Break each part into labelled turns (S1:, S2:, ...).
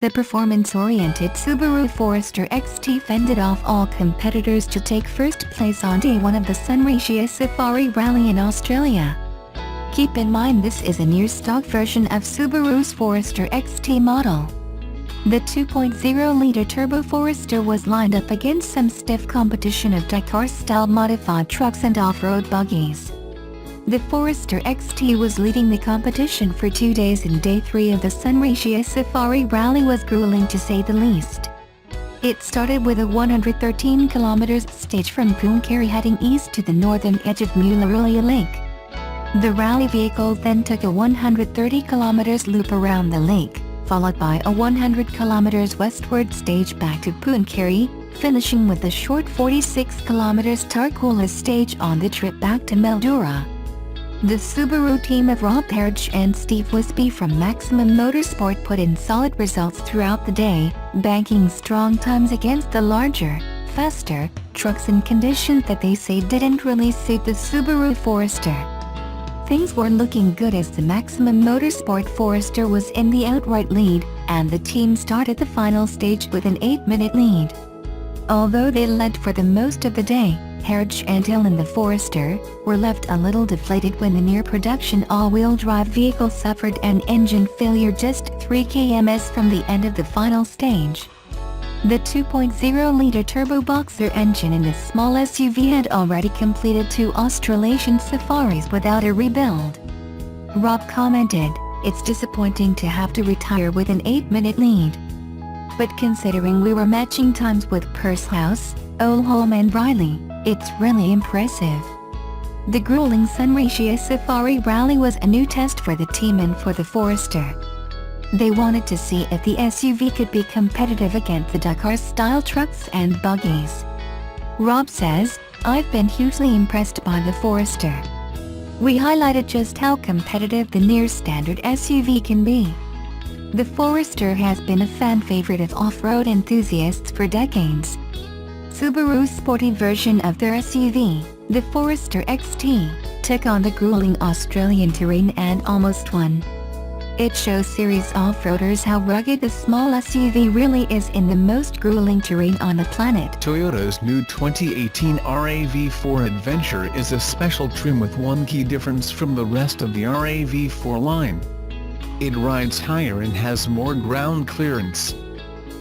S1: The performance-oriented Subaru Forester XT fended off all competitors to take first place on day one of the Sunraysia Safari Rally in Australia. Keep in mind this is a near-stock version of Subaru's Forester XT model. The 2.0-litre Turbo Forester was lined up against some stiff competition of Dakar-style modified trucks and off-road buggies. The Forester XT was leading the competition for 2 days, and day 3 of the Sunraysia Safari Rally was grueling to say the least. It started with a 113 km stage from Pooncarie heading east to the northern edge of Mullarulia Lake. The rally vehicle then took a 130 km loop around the lake, followed by a 100 km westward stage back to Pooncarie, finishing with a short 46 km Tarcoola stage on the trip back to Mildura. The Subaru team of Rob Herge and Steve Wisby from Maximum Motorsport put in solid results throughout the day, banking strong times against the larger, faster, trucks in conditions that they say didn't really suit the Subaru Forester. Things were looking good as the Maximum Motorsport Forester was in the outright lead, and the team started the final stage with an 8-minute lead. Although they led for the most of the day, Herge and Hill in the Forester were left a little deflated when the near-production all-wheel drive vehicle suffered an engine failure just 3 km from the end of the final stage. The 2.0-litre turbo boxer engine in the small SUV had already completed 2 Australasian safaris without a rebuild. Rob commented, "It's disappointing to have to retire with an 8-minute lead. But considering we were matching times with Pursehouse, Oldholm and Riley, it's really impressive." The grueling Sunraysia Safari Rally was a new test for the team and for the Forester. They wanted to see if the SUV could be competitive against the Dakar-style trucks and buggies. Rob says, "I've been hugely impressed by the Forester. We highlighted just how competitive the near-standard SUV can be. The Forester has been a fan favorite of off-road enthusiasts for decades." Subaru's sporty version of their SUV, the Forester XT, took on the grueling Australian terrain and almost won. It shows series off-roaders how rugged the small SUV really is in the most grueling terrain on the planet.
S2: Toyota's new 2018 RAV4 Adventure is a special trim with one key difference from the rest of the RAV4 line. It rides higher and has more ground clearance.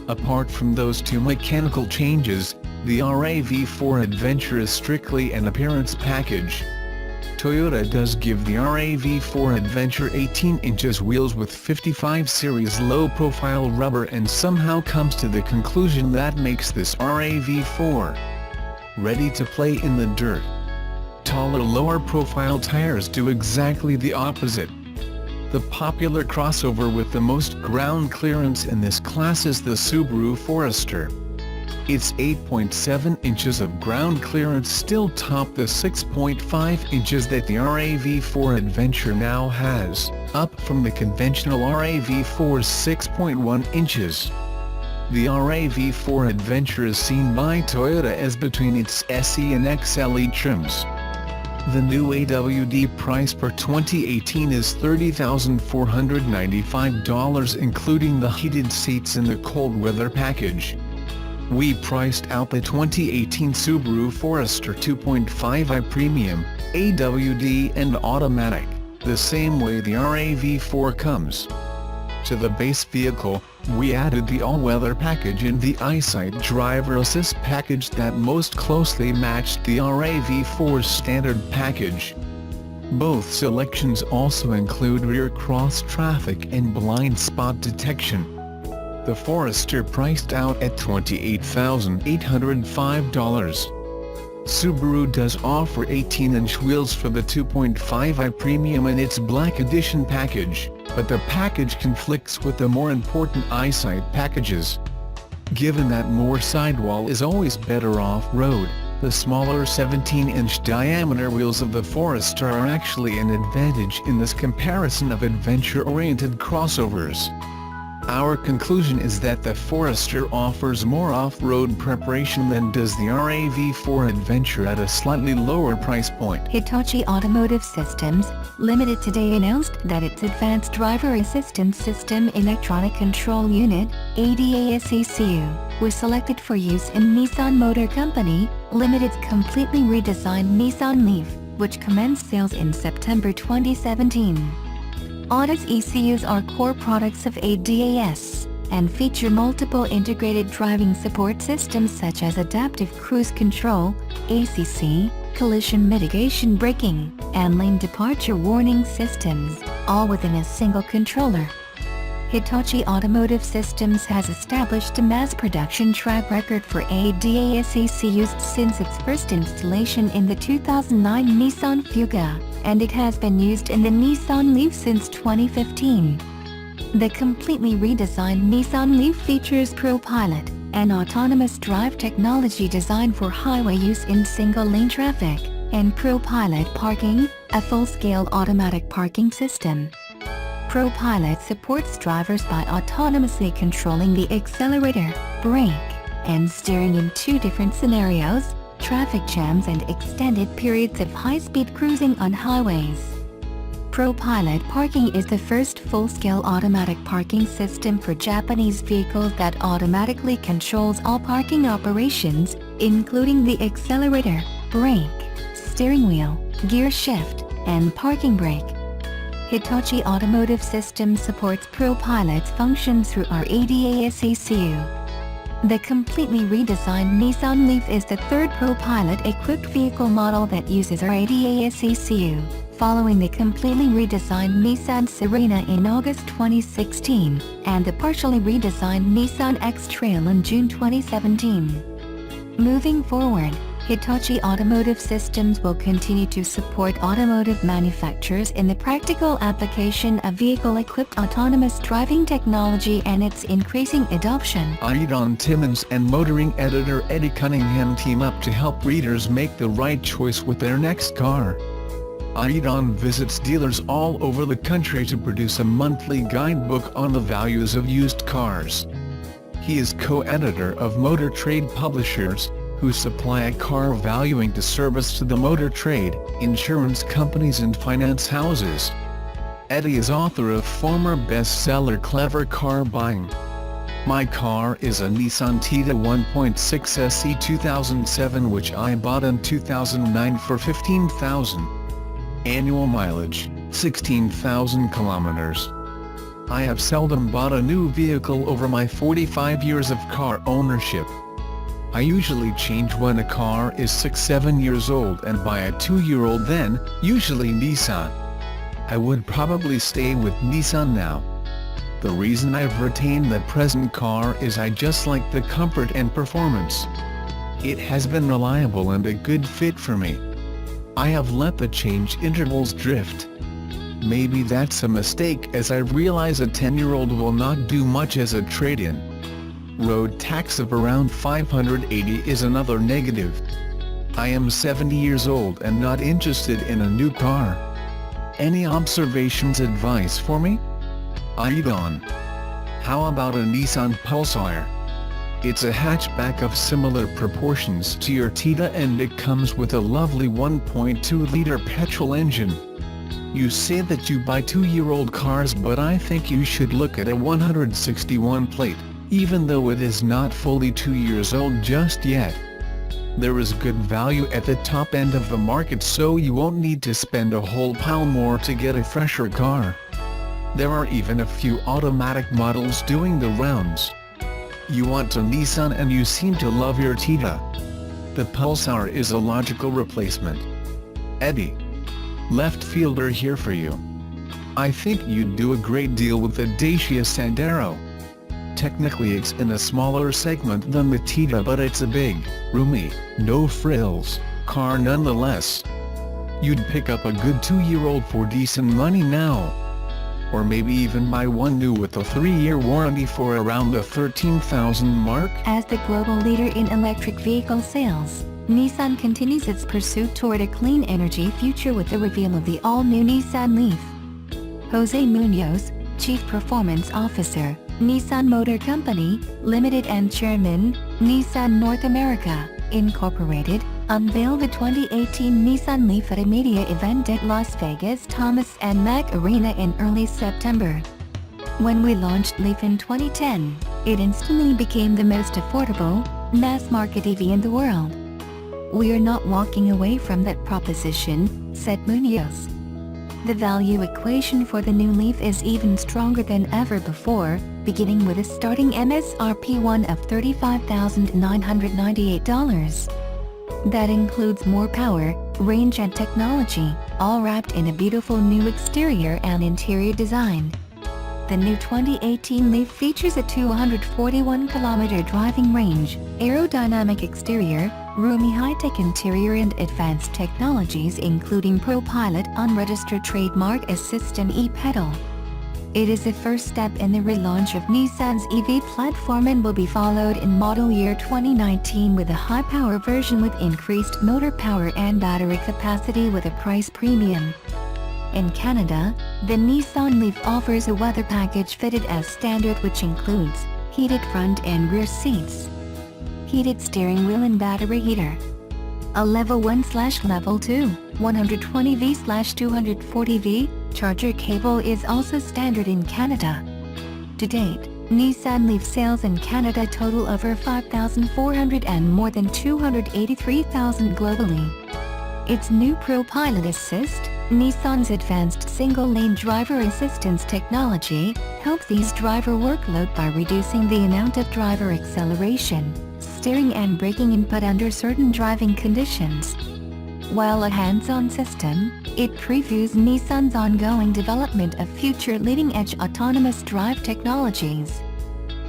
S2: Apart from those 2 mechanical changes, the RAV4 Adventure is strictly an appearance package. Toyota does give the RAV4 Adventure 18 inches wheels with 55 series low-profile rubber and somehow comes to the conclusion that makes this RAV4 ready to play in the dirt. Taller lower-profile tires do exactly the opposite. The popular crossover with the most ground clearance in this class is the Subaru Forester. Its 8.7 inches of ground clearance still top the 6.5 inches that the RAV4 Adventure now has, up from the conventional RAV4's 6.1 inches. The RAV4 Adventure is seen by Toyota as between its SE and XLE trims. The new AWD price per 2018 is $30,495 including the heated seats and the cold weather package. We priced out the 2018 Subaru Forester 2.5i Premium, AWD and Automatic, the same way the RAV4 comes. To the base vehicle, we added the all-weather package and the EyeSight driver assist package that most closely matched the RAV4's standard package. Both selections also include rear cross-traffic and blind spot detection. The Forester priced out at $28,805. Subaru does offer 18-inch wheels for the 2.5i Premium in its Black Edition package, but the package conflicts with the more important EyeSight packages. Given that more sidewall is always better off-road, the smaller 17-inch diameter wheels of the Forester are actually an advantage in this comparison of adventure-oriented crossovers. Our conclusion is that the Forester offers more off-road preparation than does the RAV4 Adventure at a slightly lower price point.
S1: Hitachi Automotive Systems, Limited today announced that its Advanced Driver Assistance System Electronic Control Unit, ADAS ECU, was selected for use in Nissan Motor Company, Limited's completely redesigned Nissan LEAF, which commenced sales in September 2017. ADAS ECUs are core products of ADAS, and feature multiple integrated driving support systems such as adaptive cruise control, ACC, collision mitigation braking, and lane departure warning systems, all within a single controller. Hitachi Automotive Systems has established a mass production track record for ADAS ECUs since its first installation in the 2009 Nissan Fuga, and it has been used in the Nissan LEAF since 2015. The completely redesigned Nissan LEAF features ProPilot, an autonomous drive technology designed for highway use in single-lane traffic, and ProPilot Parking, a full-scale automatic parking system. ProPilot supports drivers by autonomously controlling the accelerator, brake, and steering in 2 different scenarios: traffic jams and extended periods of high-speed cruising on highways. ProPilot Parking is the first full-scale automatic parking system for Japanese vehicles that automatically controls all parking operations, including the accelerator, brake, steering wheel, gear shift, and parking brake. Hitachi Automotive Systems supports ProPilot's function through our ADAS ECU. The completely redesigned Nissan LEAF is the third ProPilot-equipped vehicle model that uses our ADAS ECU, following the completely redesigned Nissan Serena in August 2016, and the partially redesigned Nissan X-Trail in June 2017. Moving forward, Hitachi Automotive Systems will continue to support automotive manufacturers in the practical application of vehicle-equipped autonomous driving technology and its increasing adoption.
S2: Aidon Timmons and motoring editor Eddie Cunningham team up to help readers make the right choice with their next car. Aidon visits dealers all over the country to produce a monthly guidebook on the values of used cars. He is co-editor of Motor Trade Publishers, who supply a car valuing to service to the motor trade, insurance companies and finance houses. Eddie is author of former bestseller Clever Car Buying. My car is a Nissan Tita 1.6 SE 2007 which I bought in 2009 for $15,000. Annual mileage, 16,000 kilometers. I have seldom bought a new vehicle over my 45 years of car ownership. I usually change when a car is 6-7 years old and buy a 2-year-old then, usually Nissan. I would probably stay with Nissan now. The reason I've retained the present car is I just like the comfort and performance. It has been reliable and a good fit for me. I have let the change intervals drift. Maybe that's a mistake as I realize a 10-year-old will not do much as a trade-in. Road tax of around $580 is another negative. I am 70 years old and not interested in a new car. Any observations, advice for me? Aidon. How about a Nissan Pulsar? It's a hatchback of similar proportions to your Tita and it comes with a lovely 1.2-liter petrol engine. You say that you buy 2-year-old cars, but I think you should look at a 161 plate. Even though it is not fully 2 years old just yet. There is good value at the top end of the market, so you won't need to spend a whole pile more to get a fresher car. There are even a few automatic models doing the rounds. You want a Nissan and you seem to love your Tita. The Pulsar is a logical replacement. Eddie. Left fielder here for you. I think you'd do a great deal with the Dacia Sandero. Technically it's in a smaller segment than the Tita, but it's a big, roomy, no-frills car nonetheless. You'd pick up a good 2-year-old for decent money now. Or maybe even buy one new with a 3-year warranty for around the $13,000 mark.
S1: As the global leader in electric vehicle sales, Nissan continues its pursuit toward a clean energy future with the reveal of the all-new Nissan LEAF. Jose Munoz, Chief Performance Officer, Nissan Motor Company, Limited and Chairman, Nissan North America, Incorporated, unveiled the 2018 Nissan LEAF at a media event at Las Vegas Thomas and Mack Arena in early September. When we launched LEAF in 2010, it instantly became the most affordable, mass-market EV in the world. We are not walking away from that proposition, said Munoz. The value equation for the new LEAF is even stronger than ever before, beginning with a starting MSRP of $35,998. That includes more power, range and technology, all wrapped in a beautiful new exterior and interior design. The new 2018 LEAF features a 241-kilometer driving range, aerodynamic exterior, roomy high-tech interior and advanced technologies including ProPilot unregistered trademark assist and e-pedal. It is the first step in the relaunch of Nissan's EV platform and will be followed in model year 2019 with a high-power version with increased motor power and battery capacity with a price premium. In Canada, the Nissan LEAF offers a weather package fitted as standard which includes heated front and rear seats, heated steering wheel and battery heater. A Level 1/Level 2, 120V/240V, charger cable is also standard in Canada. To date, Nissan LEAF sales in Canada total over 5,400 and more than 283,000 globally. Its new ProPilot Assist, Nissan's advanced single-lane driver assistance technology, helps ease driver workload by reducing the amount of driver acceleration, steering and braking input under certain driving conditions. While a hands-on system, it previews Nissan's ongoing development of future leading-edge autonomous drive technologies.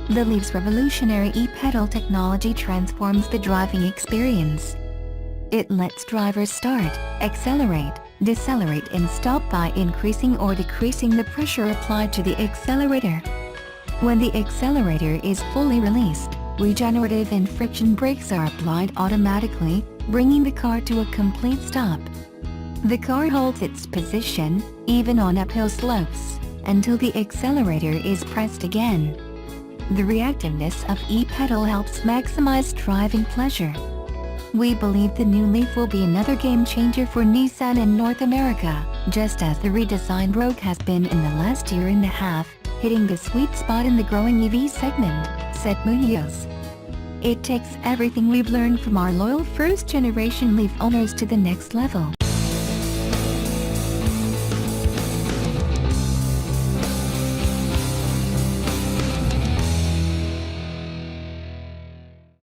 S1: The LEAF's revolutionary e-pedal technology transforms the driving experience. It lets drivers start, accelerate, decelerate and stop by increasing or decreasing the pressure applied to the accelerator. When the accelerator is fully released, regenerative and friction brakes are applied automatically, bringing the car to a complete stop. The car holds its position, even on uphill slopes, until the accelerator is pressed again. The reactiveness of e-pedal helps maximize driving pleasure. We believe the new LEAF will be another game-changer for Nissan in North America, just as the redesigned Rogue has been in the last year and a half, hitting the sweet spot in the growing EV segment, said Munoz. It takes everything we've learned from our loyal first-generation LEAF owners to the next level.